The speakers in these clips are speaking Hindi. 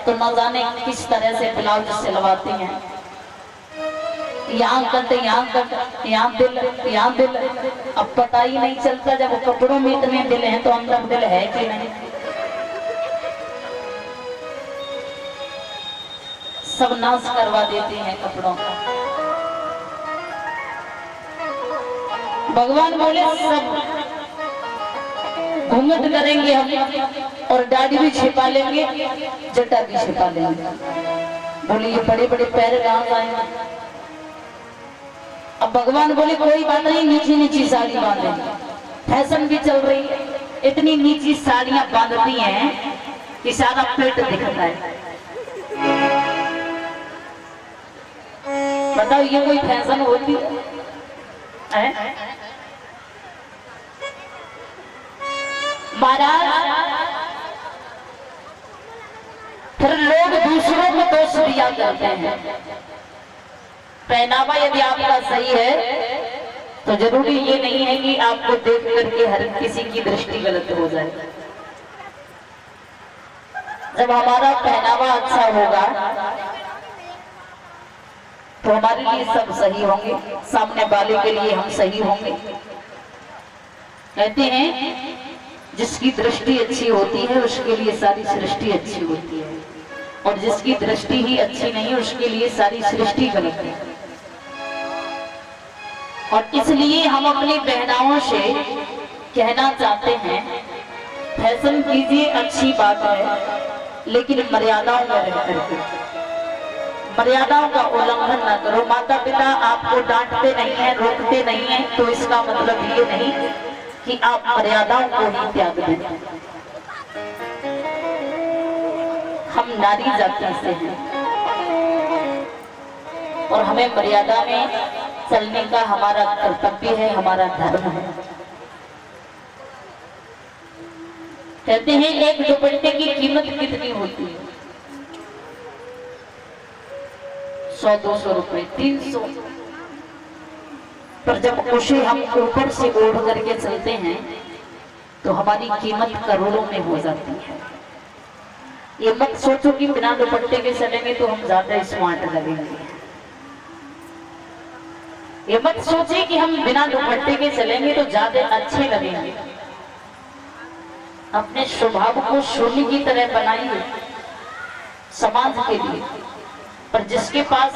तो न जाने किस तरह से ब्लाउज सिलवाती हैं, यहाँ कट यहाँ कट यहाँ दिल यहाँ दिल। अब पता ही नहीं चलता जब कपड़ों में इतने दिल हैं तो अंदर दिल है कि नहीं। सब नाश करवा देते हैं कपड़ों का। भगवान बोले सब घूंघट करेंगे हम और दाढ़ी भी छिपा लेंगे, जटा भी छिपा लेंगे। बोले ये बड़े बड़े पैर कहाँ आए। अब भगवान बोले कोई बात नहीं, नीची नीची साड़ी बांधे। फैशन भी चल रही है, इतनी नीची साड़ियां बांधती हैं कि सारा पेट दिखता है। बताओ ये कोई फैशन होती है? महाराज फिर लोग दूसरों को दोष दिया करते हैं। पहनावा यदि आपका सही है तो जरूरी ये नहीं है कि आपको देख करके हर किसी की दृष्टि गलत हो जाए। जब हमारा पहनावा अच्छा होगा तो हमारे लिए सब सही होंगे, सामने वाले के लिए हम सही होंगे। कहते हैं जिसकी दृष्टि अच्छी होती है उसके लिए सारी सृष्टि अच्छी होती है, और जिसकी दृष्टि ही अच्छी नहीं है उसके लिए सारी सृष्टि गलत है। और इसलिए हम अपनी बहनाओं से कहना चाहते हैं, फैशन कीजिए अच्छी बात है, लेकिन मर्यादाओं में रह करके, मर्यादाओं का उल्लंघन न करो। माता पिता आपको डांटते नहीं है, रोकते नहीं है, तो इसका मतलब ये नहीं कि आप मर्यादाओं को ही त्याग दें। हम नारी जाति से हैं और हमें मर्यादा में चलने का हमारा कर्तव्य है, हमारा धर्म है। कहते हैं एक दुपट्टे की कीमत कितनी होती है? 100-200 रुपए, 300। पर जब उसे हम ऊपर से ओढ़ करके चलते हैं तो हमारी कीमत करोड़ों में हो जाती है। ये मत सोचो कि बिना दुपट्टे के चलेंगे तो हम ज्यादा स्मार्ट लगेंगे। ये मत सोचिए कि हम बिना दुपट्टे के चलेंगे तो ज्यादा अच्छे लगेंगे। अपने स्वभाव को सोने की तरह बनाइए समाज के लिए, पर जिसके पास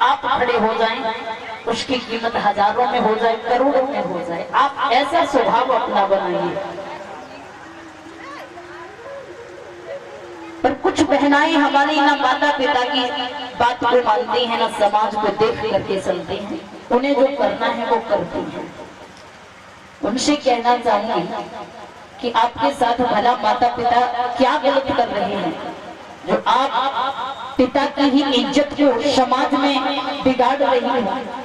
आप खड़े हो जाएं उसकी कीमत हजारों में हो जाए, करोड़ों में हो जाए। आप ऐसा स्वभाव अपना बनाइए। पर कुछ बहनाएं हमारी ना माता पिता की बात को मानती हैं, ना समाज को देख करके चलती हैं। उन्हें जो करना है वो करती हैं। उनसे कहना चाहूंगी कि आपके साथ भला माता पिता क्या गलत कर रहे हैं जो आप पिता की ही इज्जत को समाज में बिगाड़ रही है।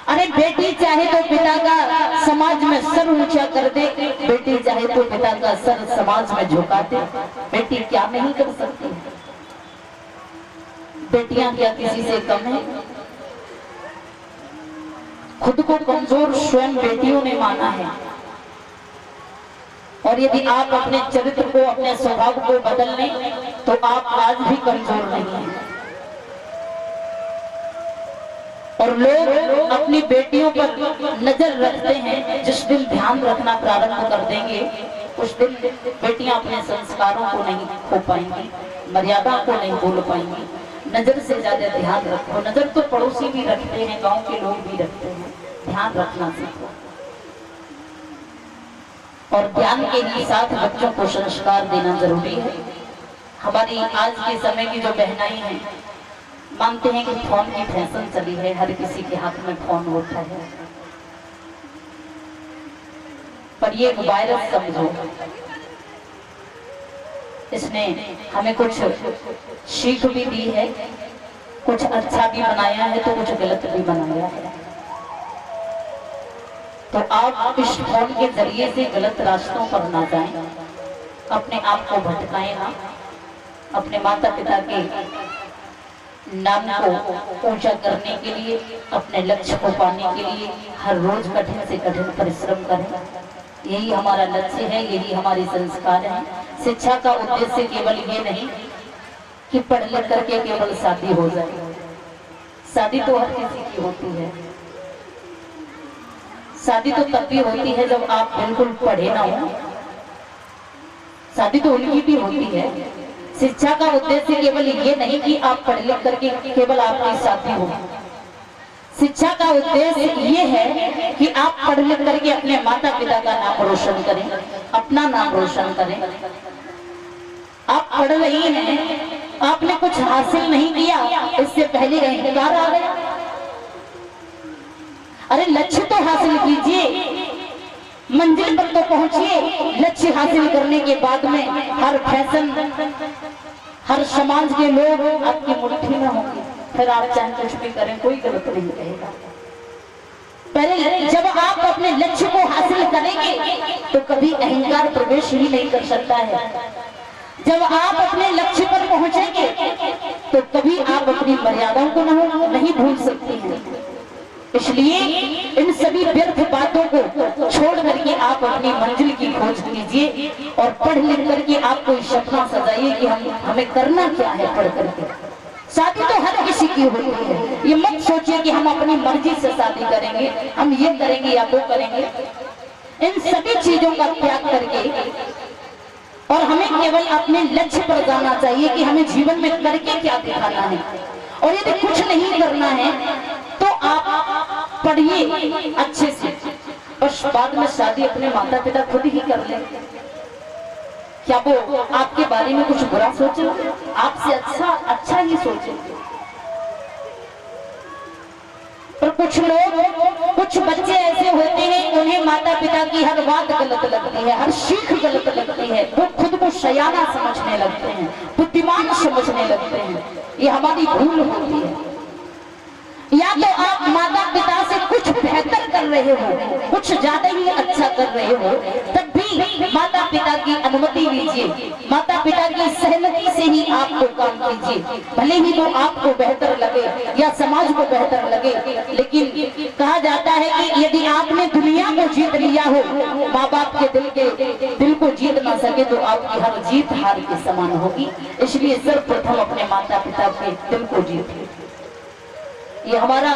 अरे बेटी चाहे तो पिता का समाज में सर ऊंचा कर दे, बेटी चाहे तो पिता का सर समाज में झुका दे। बेटी क्या नहीं कर सकती है? बेटियां क्या किसी से कम है? खुद को कमजोर स्वयं बेटियों ने माना है। और यदि आप अपने चरित्र को, अपने स्वभाव को बदल लें तो आप आज भी कमजोर नहीं हैं। और लोग अपनी बेटियों पर नजर रखते हैं। जिस दिन ध्यान रखना प्रारंभ कर देंगे उस दिन बेटियां अपने संस्कारों को नहीं खो पाएंगी, मर्यादा को नहीं भूल पाएंगी। नजर से ज्यादा ध्यान रखो। नजर तो पड़ोसी भी रखते हैं, गांव के लोग भी रखते हैं। ध्यान रखना सीखो। और ज्ञान के ही साथ बच्चों को संस्कार देना जरूरी है। हमारी आज के समय की जो बहनाई हैं मानते हैं कि फोन की फैशन चली है, हर किसी के हाथ में फोन होता है। पर ये एक वायरस समझो, इसने हमें कुछ सीख भी दी है, कुछ अच्छा भी बनाया है तो कुछ गलत भी बनाया है। तो आप इस फोन के जरिए से गलत रास्तों पर ना जाएं, अपने आप को भटकाएं ना। अपने माता पिता के नाम को ऊंचा करने के लिए, अपने लक्ष्य को पाने के लिए हर रोज कठिन से कठिन परिश्रम करें। यही हमारा लक्ष्य है, यही हमारे संस्कार हैं। शिक्षा का उद्देश्य केवल ये नहीं कि पढ़ लिख करके केवल शादी हो जाए। शादी तो हर किसी की होती है, शादी तो तब भी होती है जब आप बिल्कुल पढ़े ना हो। शादी तो उनकी भी होती है। शिक्षा का उद्देश्य केवल ये नहीं कि आप पढ़ लिख करके केवल आपकी शादी हो। शिक्षा का उद्देश्य ये है कि आप पढ़ लिख करके अपने माता पिता का नाम रोशन करें, अपना नाम रोशन करें। आप पढ़ रही हैं, आपने कुछ हासिल नहीं किया, इससे पहले अहंकार आ गया। अरे लक्ष्य तो हासिल कीजिए, मंजिल पर तो पहुंचिए। लक्ष्य हासिल करने के बाद में हर फैशन, हर समाज के लोग आपकी मुट्ठी में होंगे, फिर आप चाहे कुछ भी करें कोई गलत नहीं रहेगा। पहले जब आप अपने लक्ष्य को हासिल करेंगे तो कभी अहंकार प्रवेश ही नहीं कर सकता है। जब आप अपने लक्ष्य पर पहुंचेंगे तो कभी आप अपनी मर्यादाओं को नहीं भूल सकते हैं। इसलिए इन सभी व्यर्थ बातों को छोड़ करके आप अपनी मंजिल की खोज कीजिए और पढ़ लिख करके आप कोई सपना सजाइए कि हमें करना क्या है पढ़ करके। शादी तो हर किसी की होती है। ये मत सोचिए कि हम अपनी मर्जी से शादी करेंगे, हम ये करेंगे या वो करेंगे। इन सभी चीजों का त्याग करके और हमें केवल अपने लक्ष्य पर जाना चाहिए कि हमें जीवन में करके क्या दिखाना है। और यदि कुछ नहीं करना है तो आप पढ़िए अच्छे से, और बाद में शादी अपने माता पिता खुद ही कर लें। क्या वो आपके बारे में कुछ बुरा सोचे? आपसे अच्छा ही सोचे। पर कुछ लोग, कुछ बच्चे ऐसे होते हैं, उन्हें माता पिता की हर बात गलत लगती है, हर सीख गलत लगती है। वो खुद को सयाना समझने लगते हैं, बुद्धिमान समझने लगते हैं। ये हमारी भूल होती है। या तो आप माता पिता से कुछ बेहतर कर रहे हो, कुछ ज्यादा ही अच्छा कर रहे हो, तब भी माता पिता की अनुमति लीजिए, माता पिता की सहमति से ही आपको काम कीजिए। भले ही वो आपको बेहतर लगे या समाज को बेहतर लगे, लेकिन कहा जाता है कि यदि आपने दुनिया को जीत लिया हो, माँ बाप के दिल को जीत ना सके तो आपकी हर जीत हार के समान होगी। इसलिए सर्वप्रथम अपने माता पिता के दिल को जीतिए। ये हमारा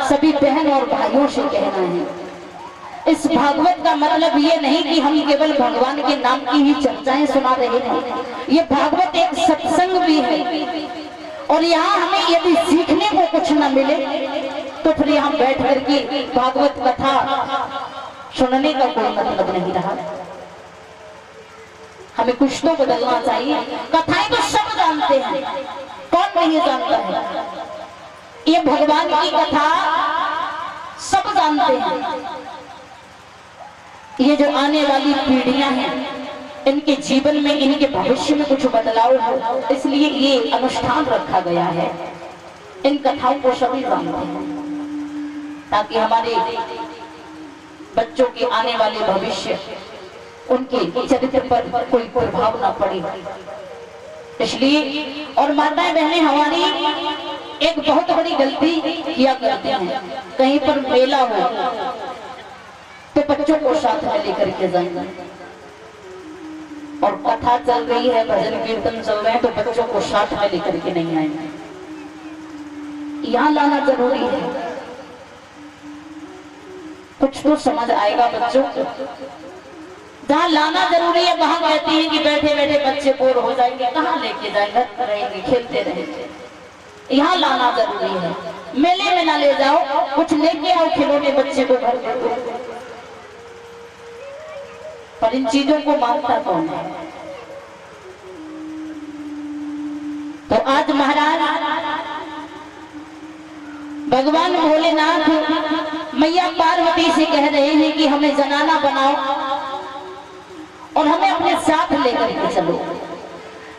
सभी बहन और भाइयों से कहना है। इस भागवत का मतलब ये नहीं कि हम केवल भगवान के नाम की ही चर्चाएं सुना रहे हैं। ये भागवत एक सत्संग भी है, और यहाँ हमें यदि सीखने को कुछ न मिले तो फिर यहाँ बैठ करके भागवत कथा सुनने का कोई मतलब नहीं रहा। हमें कुछ तो बदलना चाहिए। कथाएं तो सब जानते हैं, कौन नहीं जानता है। ये भगवान की कथा सब जानते हैं। ये जो आने वाली पीढ़ियां हैं, इनके जीवन में, इनके भविष्य में कुछ बदलाव हो, इसलिए ये अनुष्ठान रखा गया है। इन कथाओं को सभी जानते हैं ताकि हमारे बच्चों के आने वाले भविष्य, उनके चरित्र पर कोई प्रभाव ना पड़े। इसलिए और माताएं बहनें हमारी एक बहुत बड़ी गलती किया करते हैं। कहीं पर मेला हो तो बच्चों को साथ में लेकर के जाएंगे, और कथा चल रही है, भजन कीर्तन चल रहे हैं, तो बच्चों को साथ में लेकर के नहीं आएंगे। यहाँ लाना जरूरी है, कुछ तो समझ आएगा बच्चों को। जहाँ लाना जरूरी है वहां कहती है कि बैठे बैठे बच्चे बोर हो जाएंगे, कहाँ लेके जाएंगे, रहेंगे खेलते रहेंगे। यहाँ लाना जरूरी है। मेले में ना ले जाओ, कुछ लेके आओ खिलौने बच्चे को घर में। पर इन चीजों को मानता कौन है? तो आज महाराज भगवान भोलेनाथ मैया पार्वती से कह रहे हैं कि हमें जनाना बनाओ और हमें अपने साथ लेकर के चलो।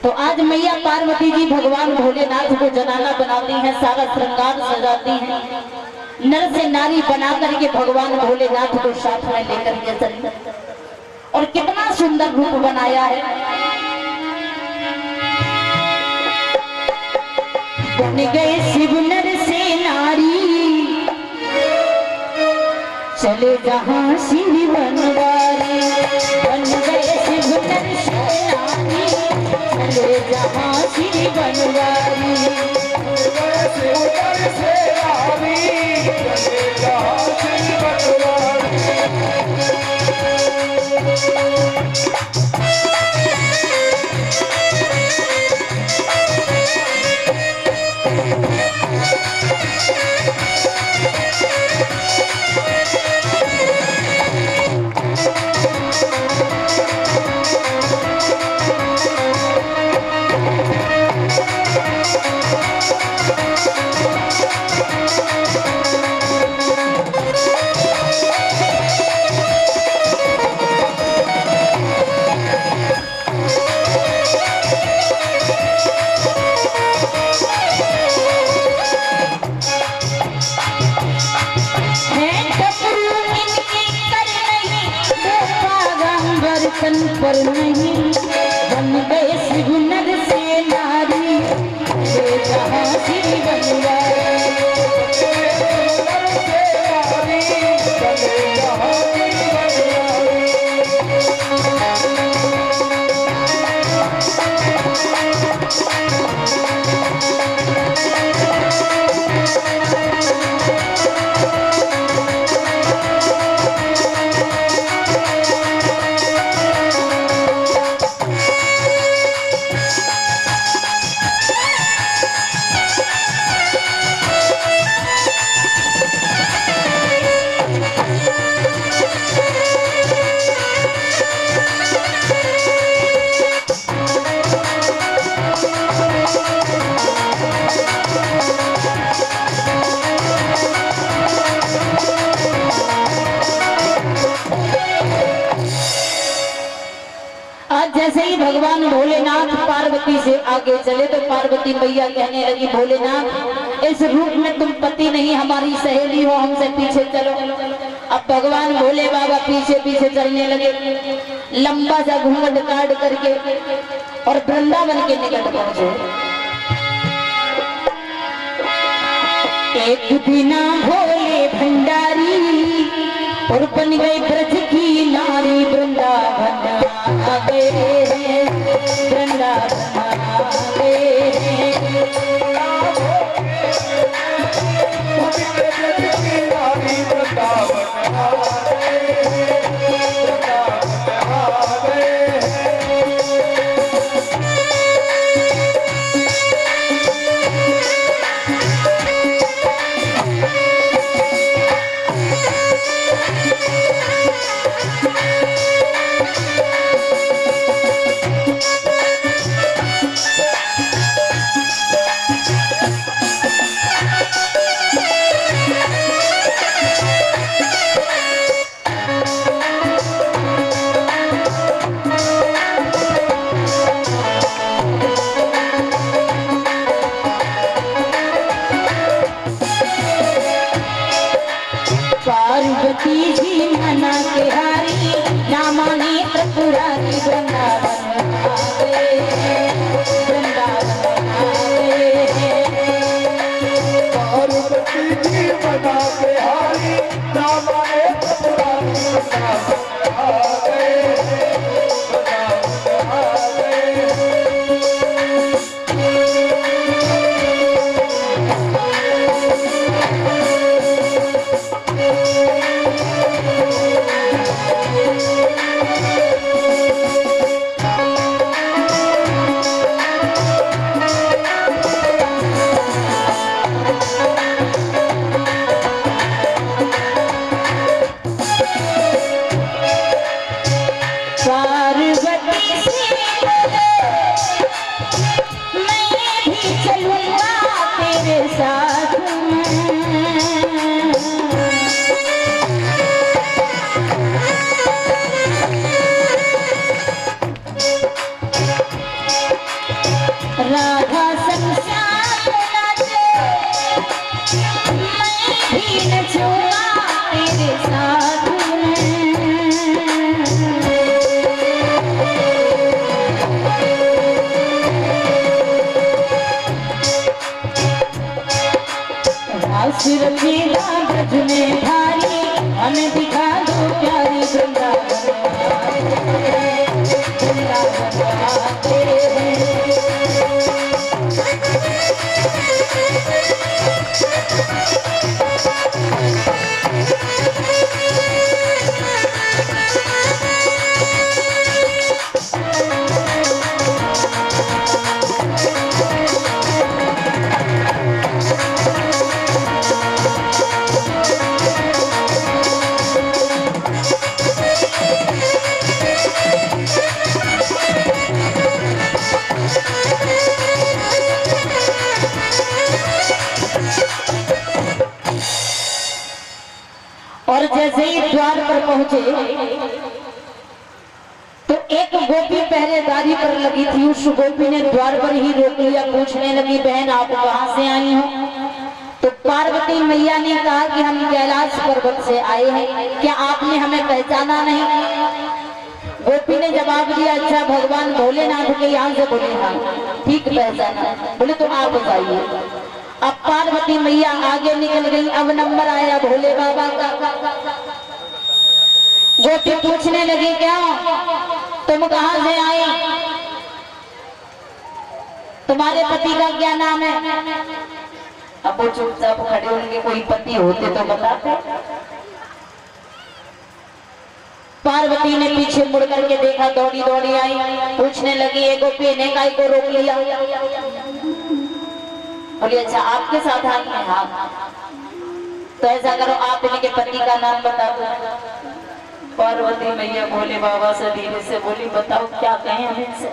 तो आज मैया पार्वती जी भगवान भोलेनाथ को जनाना बनाती हैं, सारा श्रृंगार सजाती हैं, नर से नारी बना करके भगवान भोलेनाथ को साथ में लेकर के चली। और कितना सुंदर रूप बनाया है। बन गए शिव नर से नारी, चले जहां शिव बनवारी। बन गए शिव नर से नारी, चले जहां शिव बनवारी। पर नहीं बन गए शिव नर से नारी जहाँ श्री बन गए। जैसे ही भगवान भोलेनाथ पार्वती से आगे चले तो पार्वती मैया कहने लगी, भोलेनाथ इस रूप में तुम पति नहीं हमारी सहेली हो, हमसे पीछे चलो। अब भगवान भोले बाबा पीछे पीछे चलने लगे, लंबा सा घूंघट काट करके और वृंदावन के निकट पहुंचे। एक बिना भोले भंडारी और बन गए ब्रज की नारी, वृंदावन आ गए, वृंदावन आ गए। पार्वती जी मना के हारी, ना माने त्रिपुरारी, वृंदावन आ गए, वृंदावन आ गए। पार्वती जी मना के हारी, ना माने त्रिपुरारी, वृंदावन आ गए, वृंदावन आ गए। राधा संसार नाचे, मैं भी नचूंगा तेरे साथ में। रास रचेगा ब्रज में भारी, हमें दिखा दो प्यारी, वृंदावन आते हैं। और जैसे ही द्वार पर पहुंचे तो एक गोपी पहरेदारी पर लगी थी, उस गोपी ने द्वार पर ही रोक लिया, पूछने लगी, बहन आप कहां से आई हो? तो पार्वती मैया ने कहा कि हम कैलाश पर्वत से आए हैं, क्या आपने हमें पहचाना नहीं? गोपी ने जवाब दिया, अच्छा भगवान भोलेनाथ के यहाँ से? बोले हाँ। ठीक पहचाना? बोले तो आप बताइए। अब पार्वती मैया आगे निकल गई। अब नंबर आया भोले बाबा का। गोपी पूछने लगी, क्या तुम कहाँ से आई, तुम्हारे पति का क्या नाम है? अब वो चुपचाप खड़े होंगे, कोई पति होते तो बताते। पार्वती ने पीछे मुड़ करके देखा, दौड़ी दौड़ी आई, पूछने लगी, ये गोपी ने काय को रोक लिया? बोली, अच्छा आपके साथ आई है? हाँ। तो ऐसा करो, आप इनके पति का नाम बता दो। पार्वती मैया भोले बाबा से धीरे से बोली, बताओ क्या कहें हम इनसे?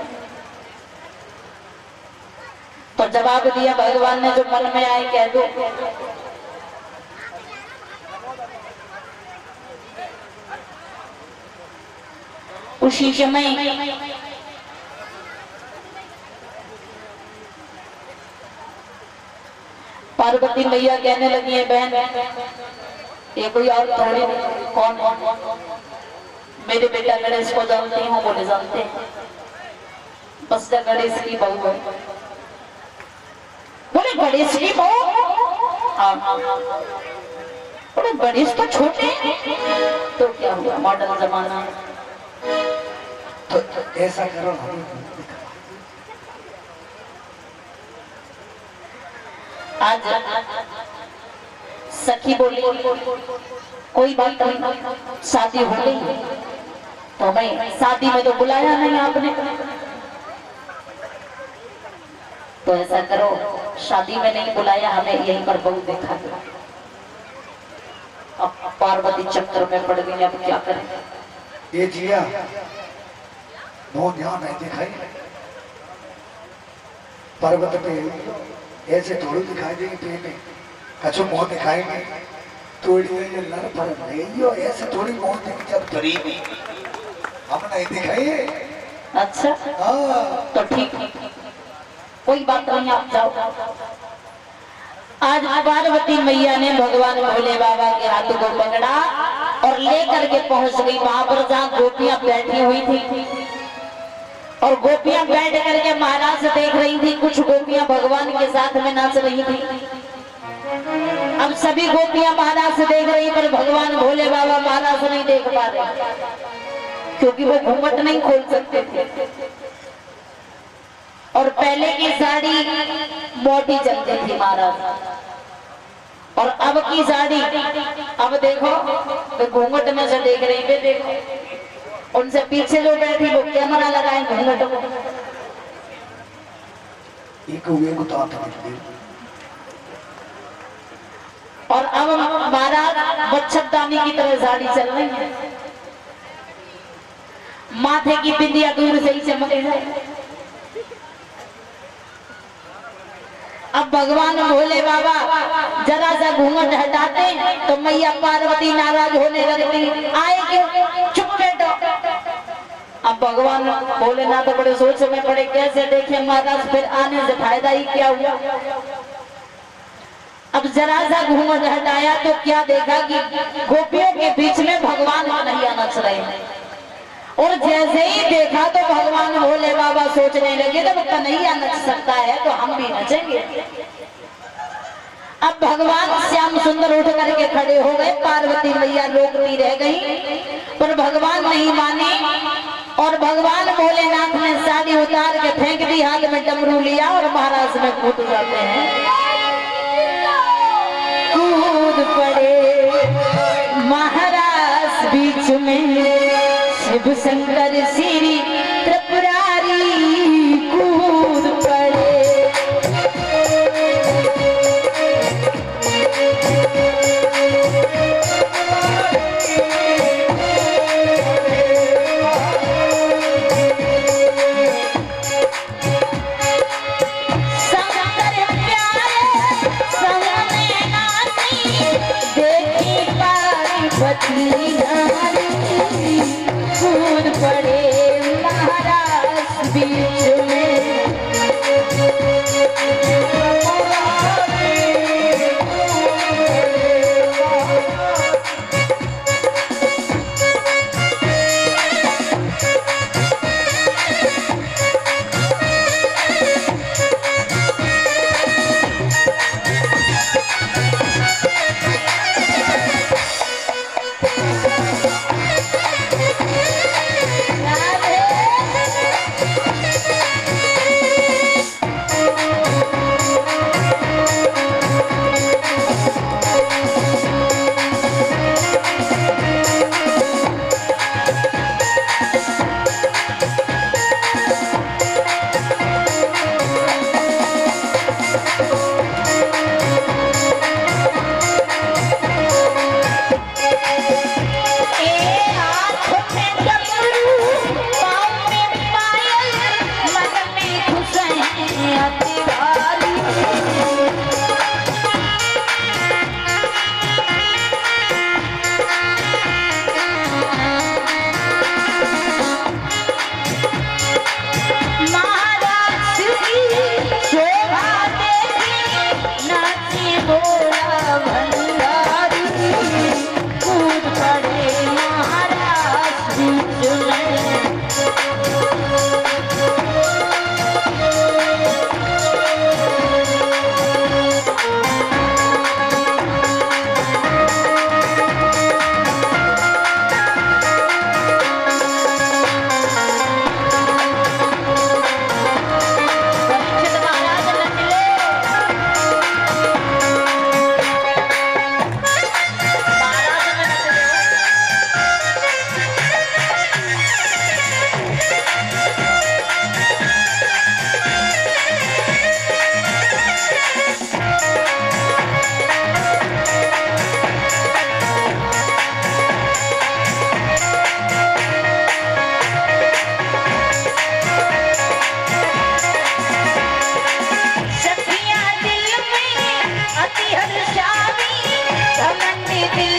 तो जवाब दिया भगवान ने, जो मन में आए कह दो। उसी समय पार्वती मैया कहने लगी है, बहन ये कोई और थोड़ी नहीं। कौन? मेरे बेटा गणेश को जानती हूँ? बोले जानते हैं। बस गणेश की बहू है। बोले गणेश की बहू? हाँ। बोले गणेश तो छोटे हैं। तो क्या हुआ, मॉडर्न जमाना है। तो ऐसा करो ना, आज सखी बोली, कोई बात नहीं, शादी हो गई तो भाई शादी में तो बुलाया नहीं आपने, तो ऐसा करो, शादी में नहीं बुलाया, हमें यहीं पर बहू देखा दो। अब पार्वती चक्कर में पड़ गई, अब क्या करें? ये जिया ध्यान नहीं दिखाई, पर्वत पे ऐसे थोड़ी दिखाई देगी, पे कछु मुंह दिखाएंगे, थोड़ी नर पर नहीं, ऐसे थोड़ी मुंह दिखी जब करीब हम नहीं दिखाई। अच्छा हाँ तो ठीक, कोई बात नहीं, आप जाओ। आज पार्वती मैया ने भगवान भोले बाबा के हाथ को पकड़ा और लेकर के पहुंच गई वहां पर जहाँ गोपियां बैठी हुई थी। और गोपियां बैठ करके महाराज देख रही थी, कुछ गोपियां भगवान के साथ में नाच रही थी। अब सभी गोपियां महाराज देख रही, पर भगवान भोले बाबा महाराज नहीं देख पा रहे, क्योंकि वो घूंघट नहीं खोल सकते थे। और पहले की साड़ी मोटी चलती थी महाराज, और अब की साड़ी, अब देखो तो घूंघट में से देख रही है। देखो उनसे पीछे जो बैठी वो कैमरा लगाए घूंघट को। और अब महाराज बच्छदानी की तरह साड़ी चल रही है, माथे की बिंदिया दूर से ही चमक है। अब भगवान भोले बाबा जरा सा घूंघट हटाते तो मैया पार्वती नाराज होने लगती, आए क्यों, चुप बैठो। अब भगवान भोलेनाथ तो बड़े सोच में पड़े, कैसे देखे महाराज, फिर आने से फायदा ही क्या हुआ। अब जरा सा घूंघट हटाया तो क्या देखा कि गोपियों के बीच में भगवान कन्हैया नच रहे हैं। और जैसे ही देखा तो भगवान भोले बाबा सोचने लगे, जब कन्हैया नच सकता है तो हम भी नचेंगे। अब भगवान श्याम सुंदर उठ करके खड़े हो गए, पार्वती मैया रोकती रह गई, पर भगवान नहीं माने। और भगवान भोलेनाथ ने साड़ी उतार के फेंक दी, हाथ में डमरू लिया और महाराज में कूद जाते हैं। कूद पड़े महाराज बीच में, शिव शंकर श्री त्रिपुरारी कूद पड़े। शंकर प्यारे सामने नाची, देखी पार्वती नारी, कूद पड़े महाराज बीच दिल